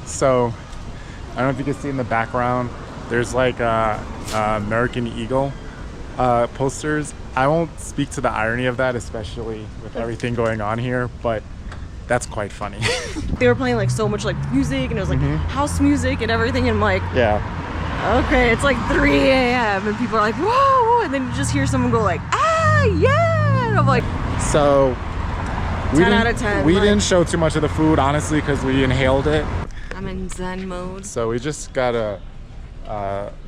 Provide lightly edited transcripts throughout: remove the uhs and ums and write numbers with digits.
So I don't know if you can see in the background, there's like American Eagle posters. I won't speak to the irony of that, especially with everything going on here, but that's quite funny. They were playing like so much like music, and it was like house music and everything, and I'm like, Yeah. okay, it's like 3 a.m. and people are like, whoa, and then you just hear someone go like, ah, yeah, and I'm like, So 10 out of 10. We like, didn't show too much of the food, honestly, because we inhaled it. I'm in Zen mode. So we just got a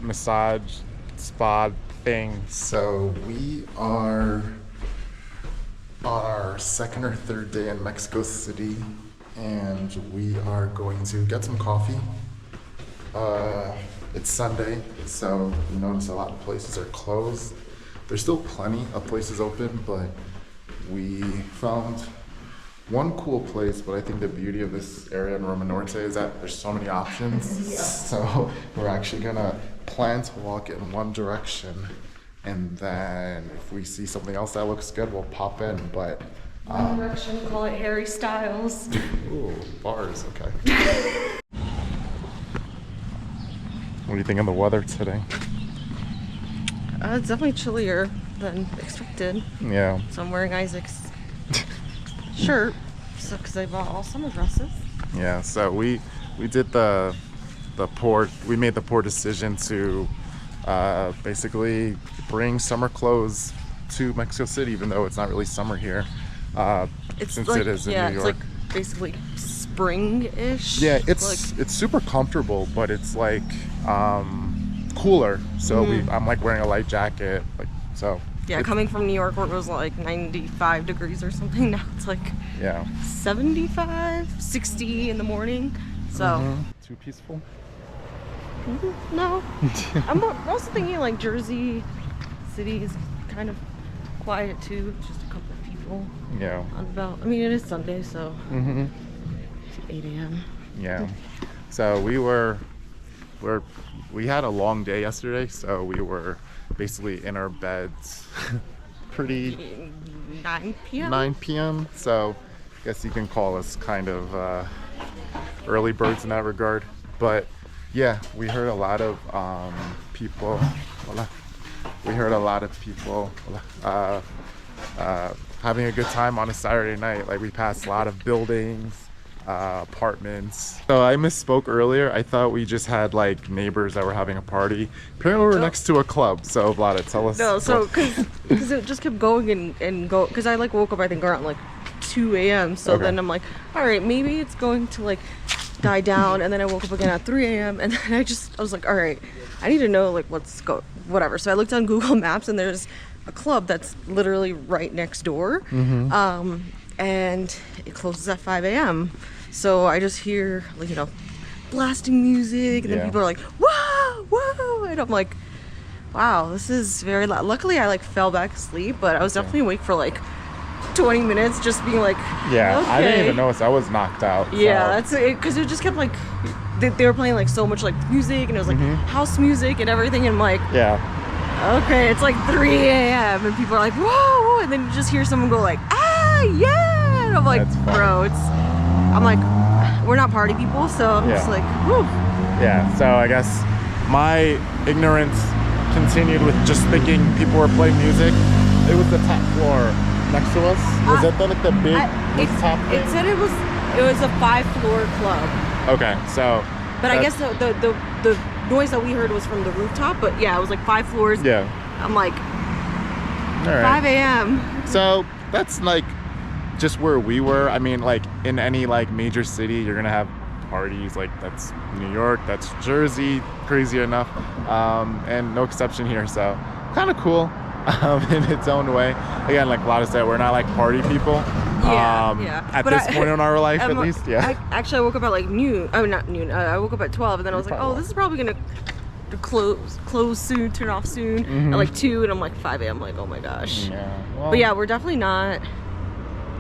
massage spa thing. So we are on our second or third day in Mexico City, and we are going to get some coffee. It's Sunday, so you notice a lot of places are closed. There's still plenty of places open, but we found one cool place. But I think the beauty of this area in Roma Norte is that there's so many options. Yeah. So we're actually gonna plan to walk in one direction, and then if we see something else that looks good, we'll pop in. But one direction, call it Harry Styles. Ooh, bars, okay. What do you think of the weather today? It's definitely chillier than expected. Yeah. So I'm wearing Isaac's shirt, so because I bought all summer dresses. Yeah. So we did the poor. We made the poor decision to basically bring summer clothes to Mexico City, even though it's not really summer here. Since like, it is in yeah, New York. it's like basically spring-ish. Yeah, it's super comfortable, but it's like cooler. So I'm like wearing a light jacket, like so. Yeah, coming from New York where it was like 95 degrees or something, now it's like 75, 60 in the morning. So Too peaceful? No. I'm also thinking like Jersey City is kind of quiet too. It's just a couple of people. Yeah. On about. I mean, it is Sunday, so it's 8 a.m. Yeah. So we had a long day yesterday, so we were basically in our beds pretty 9 p.m. 9 p.m. So I guess you can call us kind of early birds in that regard. But yeah, we heard a lot of people. We heard a lot of people having a good time on a Saturday night. Like we passed a lot of buildings, apartments. So I misspoke earlier. I thought we just had like neighbors that were having a party. Apparently we're next to a club. So Vlada, tell us. No, so because it just kept going and go. Because I like woke up I think around like 2 a.m. So then I'm like, all right, maybe it's going to like die down. And then I woke up again at 3 a.m. and then I was like, all right, I need to know like whatever. So I looked on Google Maps and there's a club that's literally right next door. And it closes at 5 a.m. So I just hear like, blasting music, and then people are like, whoa, whoa, and I'm like, wow, this is very loud. Luckily I like fell back asleep, but I was definitely awake for like 20 minutes just being like, yeah, okay. I didn't even notice. I was knocked out. Yeah, that's it, because it just kept like they were playing like so much like music, and it was like house music and everything, and I'm like, okay, it's like 3 a.m. and people are like, whoa, and then you just hear someone go like, ah, yeah, and I'm like, bro, I'm like, we're not party people, so I'm just like, whoo. Yeah, so I guess my ignorance continued with just thinking people were playing music. It was the top floor next to us. Was that like the big top thing? It said it was a 5-floor club. Okay, so. But I guess the noise that we heard was from the rooftop, but yeah, it was like 5 floors. Yeah. I'm like, all right. 5 a.m. So that's like just where we were. I mean, like in any like major city, you're gonna have parties. Like that's New York, that's Jersey, crazy enough, and no exception here. So kind of cool in its own way. Again, like Vlada said, we're not like party people. At this point in our life, at least. Yeah. I woke up at like noon. Oh, not noon. I woke up at 12, and then I was like, oh, this is probably gonna close soon, turn off soon at like 2, and I'm like 5 a.m. like, oh my gosh. Yeah. Well, but yeah, we're definitely not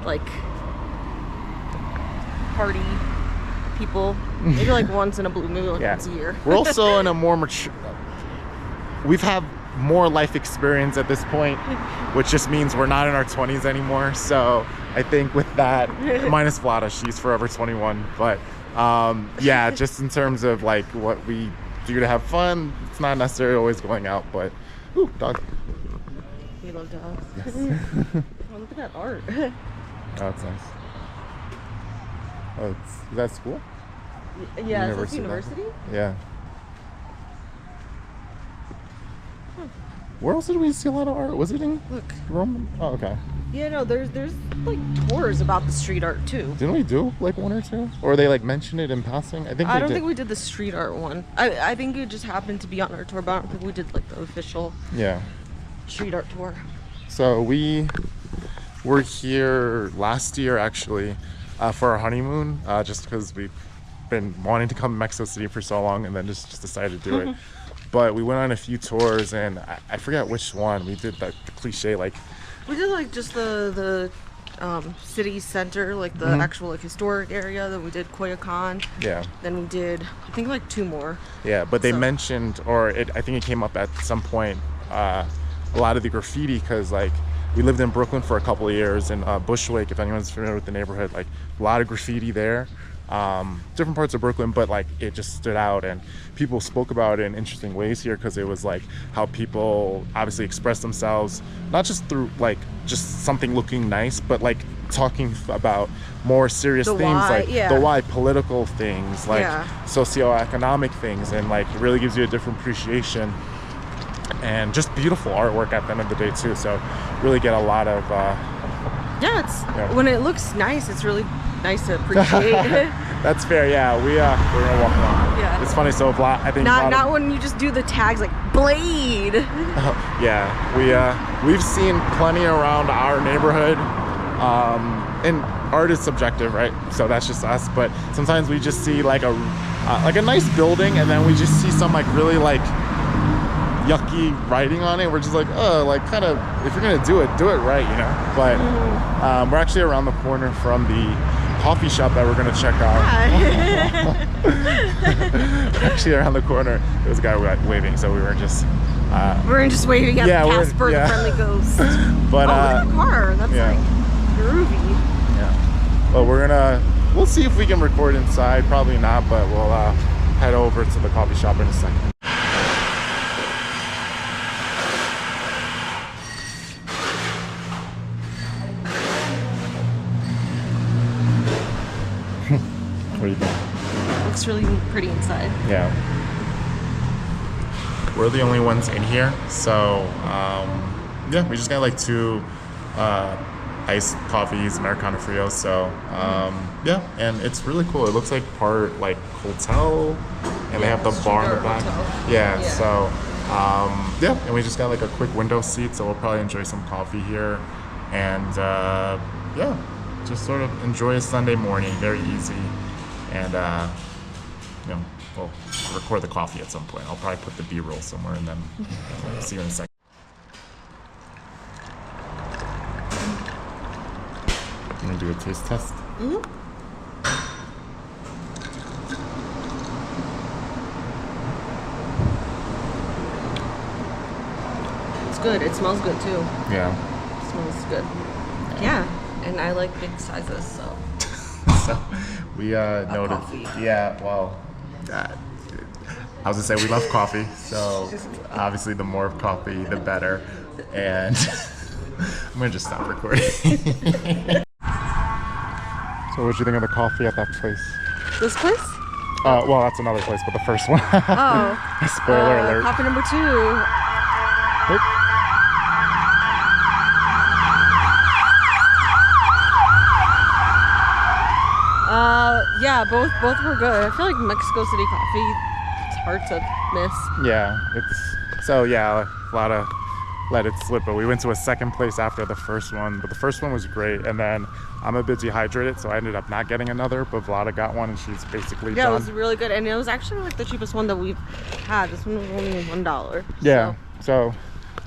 like party people. Maybe like once in a blue moon, like once a year. We're also in a more mature. We've had more life experience at this point, which just means we're not in our 20s anymore. So I think with that, minus Vlada, she's forever 21. But Yeah, just in terms of like what we do to have fun, it's not necessarily always going out, but ooh, dog. You love dogs. Yes. Oh, look at that art. Oh, that's nice. Oh, is that school? Yeah, it's university. Yeah. Where else did we see a lot of art? Was it in Roma? Oh, okay. Yeah, no, there's like tours about the street art too. Didn't we do like one or two? Or they like mentioned it in passing? I don't think we did the street art one. I think it just happened to be on our tour, but I don't think we did like the official street art tour. So we were here last year actually for our honeymoon, just because we've been wanting to come to Mexico City for so long and then just decided to do it. But we went on a few tours and I forget which one. We did the cliche like... We did like just the city center, like the actual like historic area. Then we did Coyoacán. Yeah. Then we did, I think, like 2 more. Yeah, but they mentioned, or I think it came up at some point, a lot of the graffiti, because like we lived in Brooklyn for a couple of years in Bushwick, if anyone's familiar with the neighborhood, like a lot of graffiti there. Different parts of Brooklyn, but like it just stood out and people spoke about it in interesting ways here, because it was like how people obviously express themselves, not just through like just something looking nice, but like talking about more serious things, like the why, political things, like socioeconomic things, and like it really gives you a different appreciation and just beautiful artwork at the end of the day too. So really get a lot of when it looks nice, it's really nice to appreciate. That's fair. Yeah, we're gonna walk around. Yeah, it's funny. So Vlad, I think not when you just do the tags like Blade. Yeah, we've seen plenty around our neighborhood, and art is subjective, right? So that's just us. But sometimes we just see like a nice building, and then we just see some like really like yucky writing on it. We're just like, oh, like kind of, if you're gonna do it right, you know. But we're actually around the corner from the coffee shop that we're gonna check out. Actually around the corner there was a guy waving, so we were just waving at Casper the Friendly Ghost. But look at the car, that's like groovy. Yeah, well, we'll see if we can record inside. Probably not, but we'll head over to the coffee shop in a second. What do you think? Looks really pretty inside. Yeah. We're the only ones in here, so yeah, we just got like 2 iced coffees, Americano Frios. So yeah, and it's really cool. It looks like part like hotel, and they have the bar in the back. Yeah. So yeah, and we just got like a quick window seat, so we'll probably enjoy some coffee here, and yeah, just sort of enjoy a Sunday morning. Very easy. And you know, we'll record the coffee at some point. I'll probably put the B-roll somewhere, and then see you in a second. I'm gonna do a taste test. It's good. It smells good too. Yeah. It smells good. Yeah, and I like big sizes, so. So we noted. Coffee. Yeah, well, I was gonna say we love coffee, so obviously the more coffee, the better. And I'm gonna just stop recording. So what did you think of the coffee at that place? This place? Well, that's another place, but the first one. Oh. Spoiler alert. Coffee number 2. Oop. Yeah, both were good. I feel like Mexico City coffee, it's hard to miss. Yeah, Vlada let it slip, but we went to a second place after the first one, but the first one was great, and then I'm a bit dehydrated, so I ended up not getting another, but Vlada got one, and she's basically done. It was really good, and it was actually like the cheapest one that we've had. This one was only $1. Yeah, so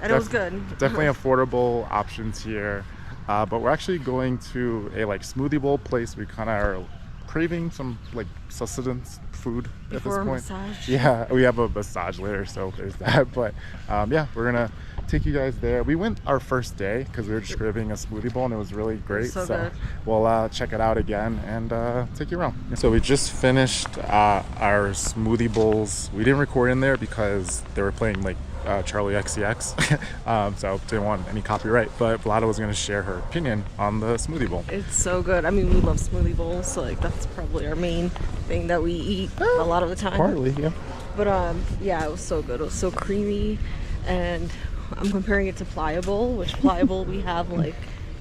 and it was good. Definitely affordable options here, but we're actually going to a like smoothie bowl place. We kind of are craving some like sustenance food at this point. Massage. Yeah, we have a massage later, so there's that. But yeah, we're gonna take you guys there. We went our first day because we were just craving a smoothie bowl and it was really great. So good. We'll check it out again and take you around. So we just finished our smoothie bowls. We didn't record in there because they were playing like Charlie XCX, so didn't want any copyright, but Vlada was going to share her opinion on the smoothie bowl. It's so good. I mean, we love smoothie bowls, so like that's probably our main thing that we eat a lot of the time. Partly, yeah. But yeah, it was so good. It was so creamy, and I'm comparing it to Pliable, which Pliable we have like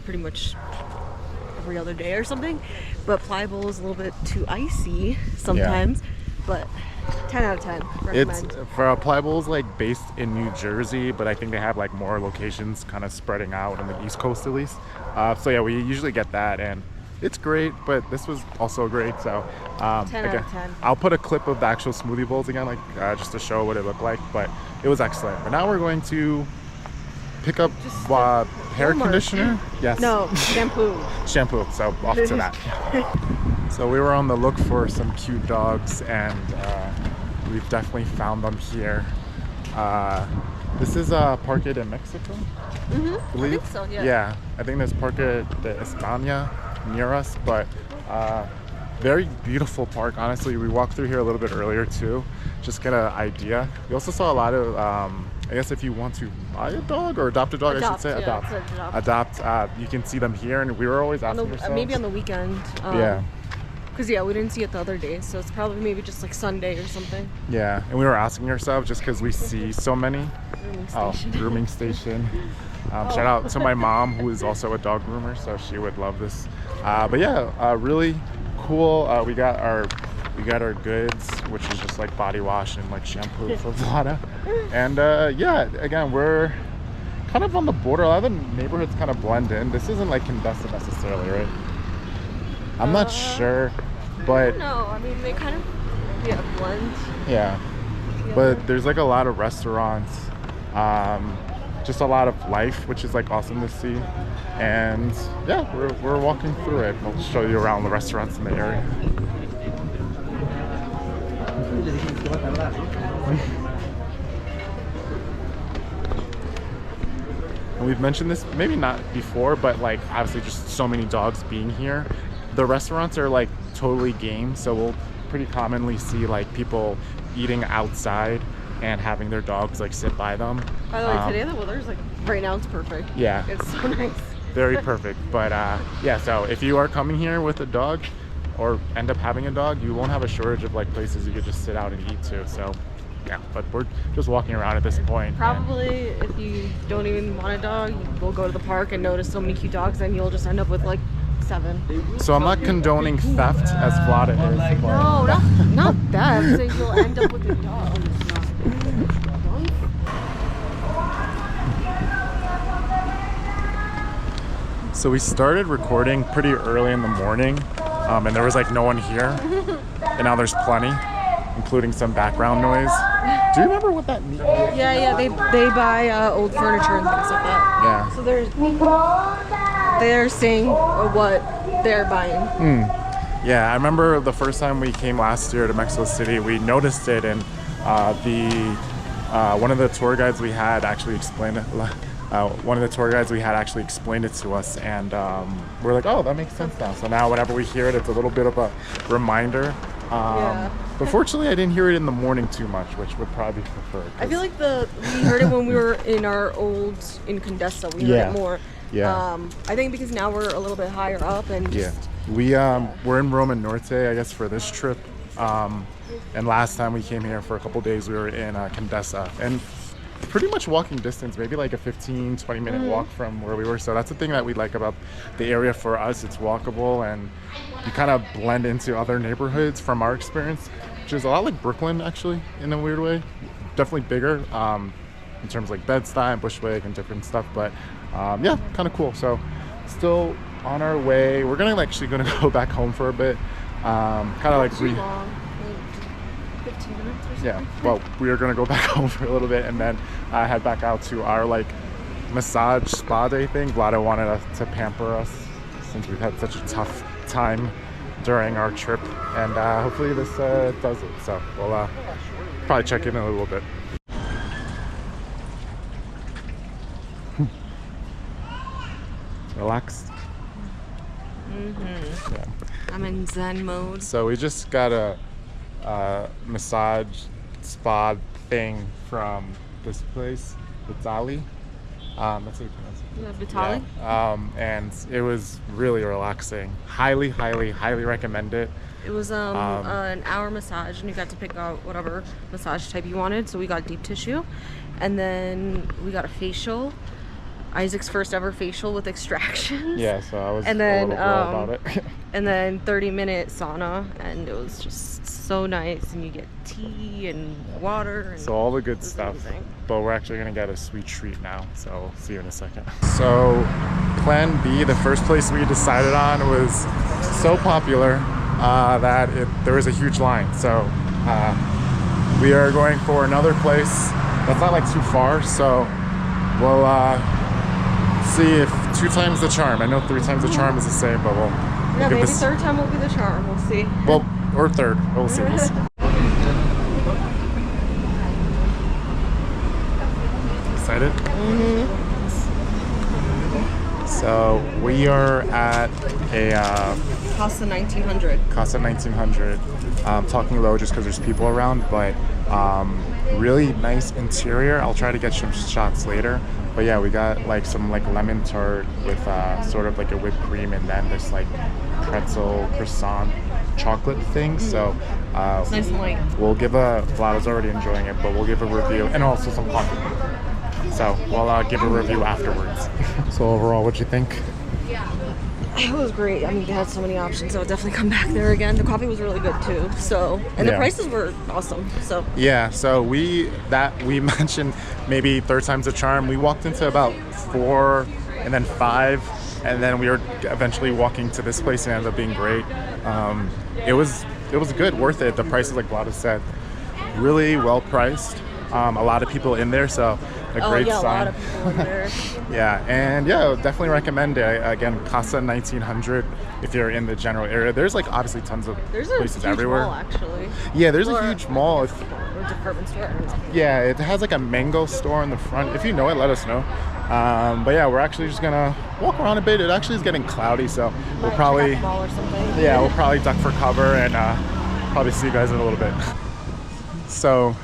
pretty much every other day or something, but Pliable is a little bit too icy sometimes, but 10 out of 10. Recommend. It's for Pliable is like based in New Jersey, but I think they have like more locations kind of spreading out on the East Coast at least. So yeah, we usually get that, and it's great, but this was also great. So 10 out of 10. I'll put a clip of the actual smoothie bowls again, like just to show what it looked like, but it was excellent. But now we're going to pick up hair conditioner. Yes. No, shampoo. Shampoo. So off to that. So we were on the look for some cute dogs, and we've definitely found them here. This is Parque de Mexico, I believe. I think so, yeah. Yeah, I think there's Parque de España near us, but very beautiful park. Honestly, we walked through here a little bit earlier too, just get an idea. We also saw a lot of, I guess if you want to buy a dog or adopt a dog, I should say, adopt. You can see them here, and we were always asking ourselves. Maybe on the weekend. Yeah. Because yeah, we didn't see it the other day, so it's probably maybe just like Sunday or something. Yeah, and we were asking ourselves just because we see so many. Grooming station. Shout out to my mom, who is also a dog groomer, so she would love this. But yeah, really cool. We got our goods, which is just like body wash and like shampoo for Vlada. And yeah, again, we're kind of on the border. A lot of the neighborhoods kind of blend in. This isn't like Condesa necessarily, right? I'm not sure, but no, I mean they kind of blend. Yeah, but there's like a lot of restaurants, just a lot of life, which is like awesome to see. And yeah, we're walking through it. I'll show you around the restaurants in the area. And we've mentioned this maybe not before, but like obviously just so many dogs being here. The restaurants are like totally game, so we'll pretty commonly see like people eating outside and having their dogs like sit by them. By the way, today the weather's like right now it's perfect. Yeah, it's so nice. Very perfect. But yeah, so if you are coming here with a dog or end up having a dog, you won't have a shortage of like places you could just sit out and eat to. So yeah, but we're just walking around at this point. Probably if you don't even want a dog, we'll go to the park and notice so many cute dogs, and you'll just end up with like 7. So I'm not condoning theft as Vlada is. But... No, not that. I'm saying you'll end up with a dog. So we started recording pretty early in the morning, and there was like no one here, and now there's plenty, including some background noise. Do you remember what that means? Yeah, they buy old furniture and things like that. Yeah. So they're saying what they're buying. Yeah, I remember the first time we came last year to Mexico City, we noticed it, and one of the tour guides we had actually explained it. To us, and we're like, oh, that makes sense now. So now whenever we hear it, it's a little bit of a reminder. But fortunately, I didn't hear it in the morning too much, which would probably be preferred. I feel like we heard it when we were in Condesa. We heard it more. Yeah. I think because now we're a little bit higher up, and we're in Roma, Norte, I guess, for this trip. And last time we came here for a couple days, we were in Condesa, and pretty much walking distance, maybe like a 15-20 minute walk from where we were. So that's the thing that we like about the area. For us, it's walkable, and you kind of blend into other neighborhoods from our experience, which is a lot like Brooklyn actually in a weird way. Definitely bigger in terms of like Bed-Stuy and Bushwick and different stuff, but yeah, kind of cool. So still on our way. We're actually gonna go back home for a bit, kind of like 15 minutes or something. Yeah, well, we are gonna go back home for a little bit and then head back out to our like massage spa day thing. Vlada wanted us to pamper us since we've had such a tough time during our trip, and hopefully this does it. So we'll probably check in a little bit. relaxed. Yeah. I'm in Zen mode. So we just got a massage spa thing from this place, Vitali. That's how you pronounce it. Yeah, Vitali. Yeah. And it was really relaxing. Highly, highly, highly recommend it. It was an hour massage, and you got to pick out whatever massage type you wanted. So we got deep tissue, and then we got a facial. Isaac's first ever facial with extractions. Yeah, so I was and then, a little girl about it. And then 30-minute sauna, and it was just so nice. And you get tea and water. And so all the good stuff. Amazing. But we're actually gonna get a sweet treat now. So we'll see you in a second. So plan B, the first place we decided on, was so popular that there was a huge line. So we are going for another place that's not like too far. So we'll see if 2 times the charm. I know 3 times the charm is the same, but we'll yeah, give maybe this, 3rd time will be the charm. We'll see. well, or 3rd. We'll see. We'll see. Excited? So we are at a Casa 1900. Casa 1900. Talking low just because there's people around, but really nice interior. I'll try to get some shots later. But yeah, we got like some like lemon tart with sort of like a whipped cream, and then this like pretzel croissant chocolate thing. So It's nice and light. we'll give Vlada's already enjoying it, but we'll give a review, and also some coffee. So we'll give a review afterwards. So overall, what'd you think? It was great. I mean, they had so many options. I would definitely come back there again. The coffee was really good too. So, and the Yeah. prices were awesome. So, Yeah, so we mentioned maybe 3rd time's the charm. We walked into about 4 and then 5, and then we were eventually walking to this place, and it ended up being great. It was good, worth it. The prices, like Vlada said, really well priced. A lot of people in there, so a great yeah, sign. a lot of people in there. Yeah, and yeah, I would definitely recommend it. Again, Casa 1900 if you're in the general area. There's like obviously tons of There's a places huge everywhere. mall actually. Yeah, there's Or- a huge mall. Or department store. I don't know. Yeah, it has like a mango store in the front. If you know it, let us know. But yeah, we're actually just gonna walk around a bit. It actually is getting cloudy, so we'll Might probably, check out the mall or something. yeah, we'll probably duck for cover and probably see you guys in a little bit. So,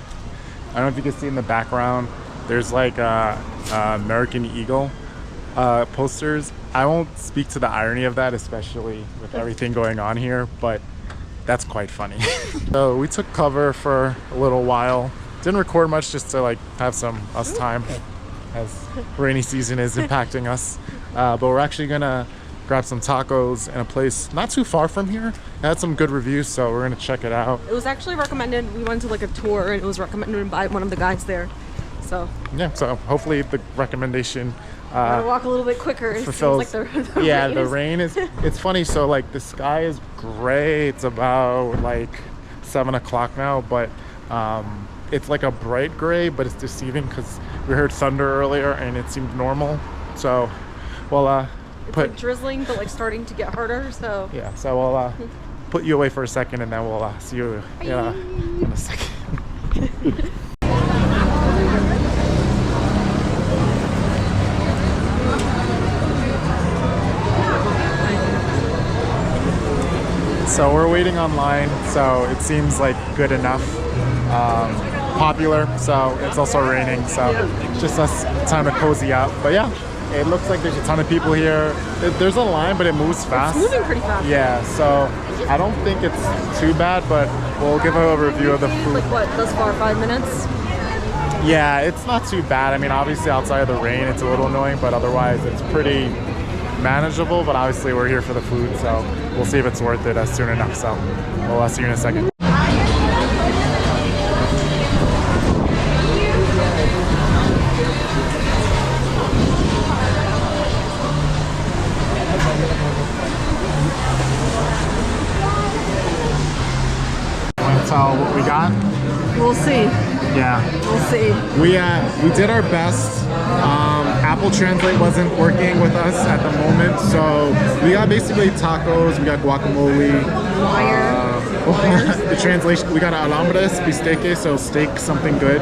I don't know if you can see in the background, there's like American Eagle posters. I won't speak to the irony of that, especially with everything going on here, but that's quite funny. So we took cover for a little while. Didn't record much, just to like have some us time as rainy season is impacting us. But we're actually gonna grab some tacos in a place not too far from here. It had some good reviews, so we're gonna check it out. It was actually recommended. We went to like a tour, and it was recommended by one of the guys there. So Yeah, so hopefully the recommendation gotta walk a little bit quicker. It fulfills. seems like the Yeah, rain the is- rain is. It's funny. So like the sky is gray. It's about like 7 o'clock now, but it's like a bright gray, but it's deceiving because we heard thunder earlier and it seemed normal. So, well, It's like drizzling, but like starting to get harder. So yeah. So we'll put you away for a second, and then we'll see you in a second. So we're waiting online, so it seems like good enough. Popular, so it's also raining, so just us time to cozy up. But yeah, it looks like there's a ton of people here. There's a line, but it moves fast. it's moving pretty fast. Yeah, so I don't think it's too bad, but we'll give a review of the food. Like what? Thus far, 5 minutes. Yeah, it's not too bad. I mean, obviously outside of the rain, it's a little annoying, but otherwise it's pretty manageable. But obviously we're here for the food, so we'll see if it's worth it soon enough. So we'll see you in a second. Want to tell what we got? We'll see. Yeah. We'll see. We did our best. Apple Translate wasn't working with us at the moment, so we got basically tacos, we got guacamole, the translation, we got alambres, bistec, so steak, something good,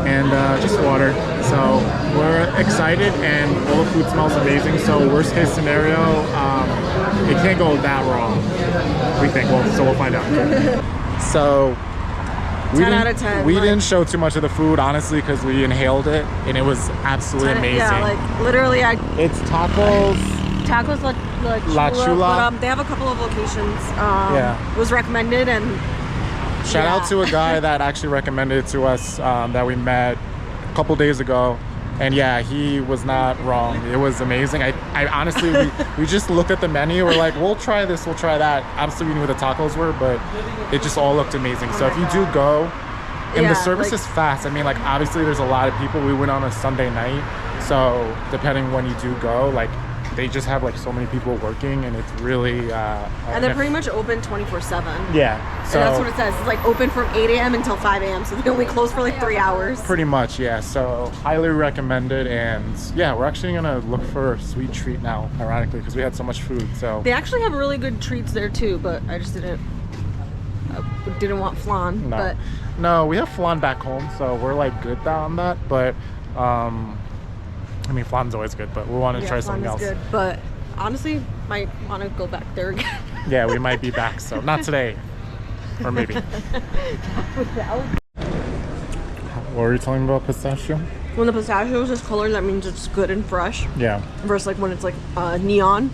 and just water. So we're excited, and all the food smells amazing. So worst case scenario, it can't go that wrong, we think. Well, so we'll find out. So 10 out of 10. We didn't show too much of the food, honestly, because we inhaled it, and it was absolutely amazing. Yeah, like literally, it's tacos. Tacos La Chula. But, they have a couple of locations. Was recommended, and shout out to a guy that actually recommended it to us that we met a couple days ago, and yeah, he was not wrong. It was amazing. I honestly, we just looked at the menu. We're like, we'll try this, we'll try that. Obviously, we knew what the tacos were, but it just all looked amazing. So if you do go, and the service is fast. I mean, like, obviously, there's a lot of people. We went on a Sunday night, so depending when you do go, like, they just have like so many people working, and it's really and they're pretty much open 24/7. Yeah, so and that's what it says. It's like open from 8 a.m. until 5 a.m. so they only close for like 3 hours. Pretty much, yeah. So highly recommended. And yeah, we're actually gonna look for a sweet treat now, ironically, because we had so much food. So they actually have really good treats there too, but I just didn't want flan. No, we have flan back home, so we're like good on that. But I mean, flan's always good, but we want to try something else. Good, but honestly, might want to go back there again. Yeah, we might be back, so not today, or maybe. What were you telling me about pistachio? When the pistachio is this color, that means it's good and fresh. Yeah. Versus like when it's like neon,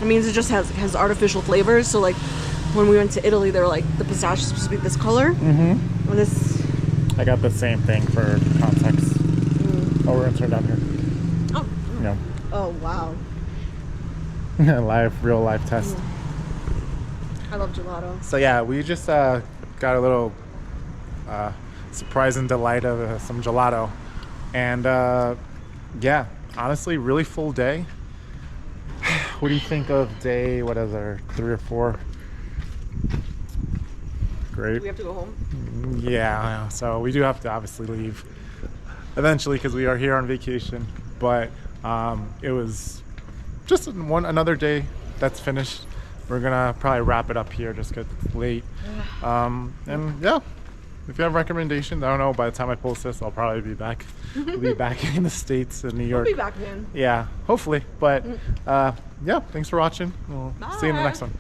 it means it just has artificial flavors. So like when we went to Italy, they were like, the pistachio is supposed to be this color. Mm-hmm. And this. I got the same thing for context. Oh, we're gonna turn down here. No. Oh wow. Real life test. I love gelato. So yeah, we just got a little surprise and delight of some gelato, and yeah, honestly, really full day. What do you think of day? What is there, 3 or 4? Great. Do we have to go home? Yeah, so we do have to obviously leave eventually because we are here on vacation, but it was just another day that's finished. We're gonna probably wrap it up here just because it's late. And yeah, if you have recommendations, I don't know, by the time I post this, I'll probably be back. We'll be back in the States, in New York. We'll be back again. Yeah, hopefully. But yeah, thanks for watching. We'll see you in the next one.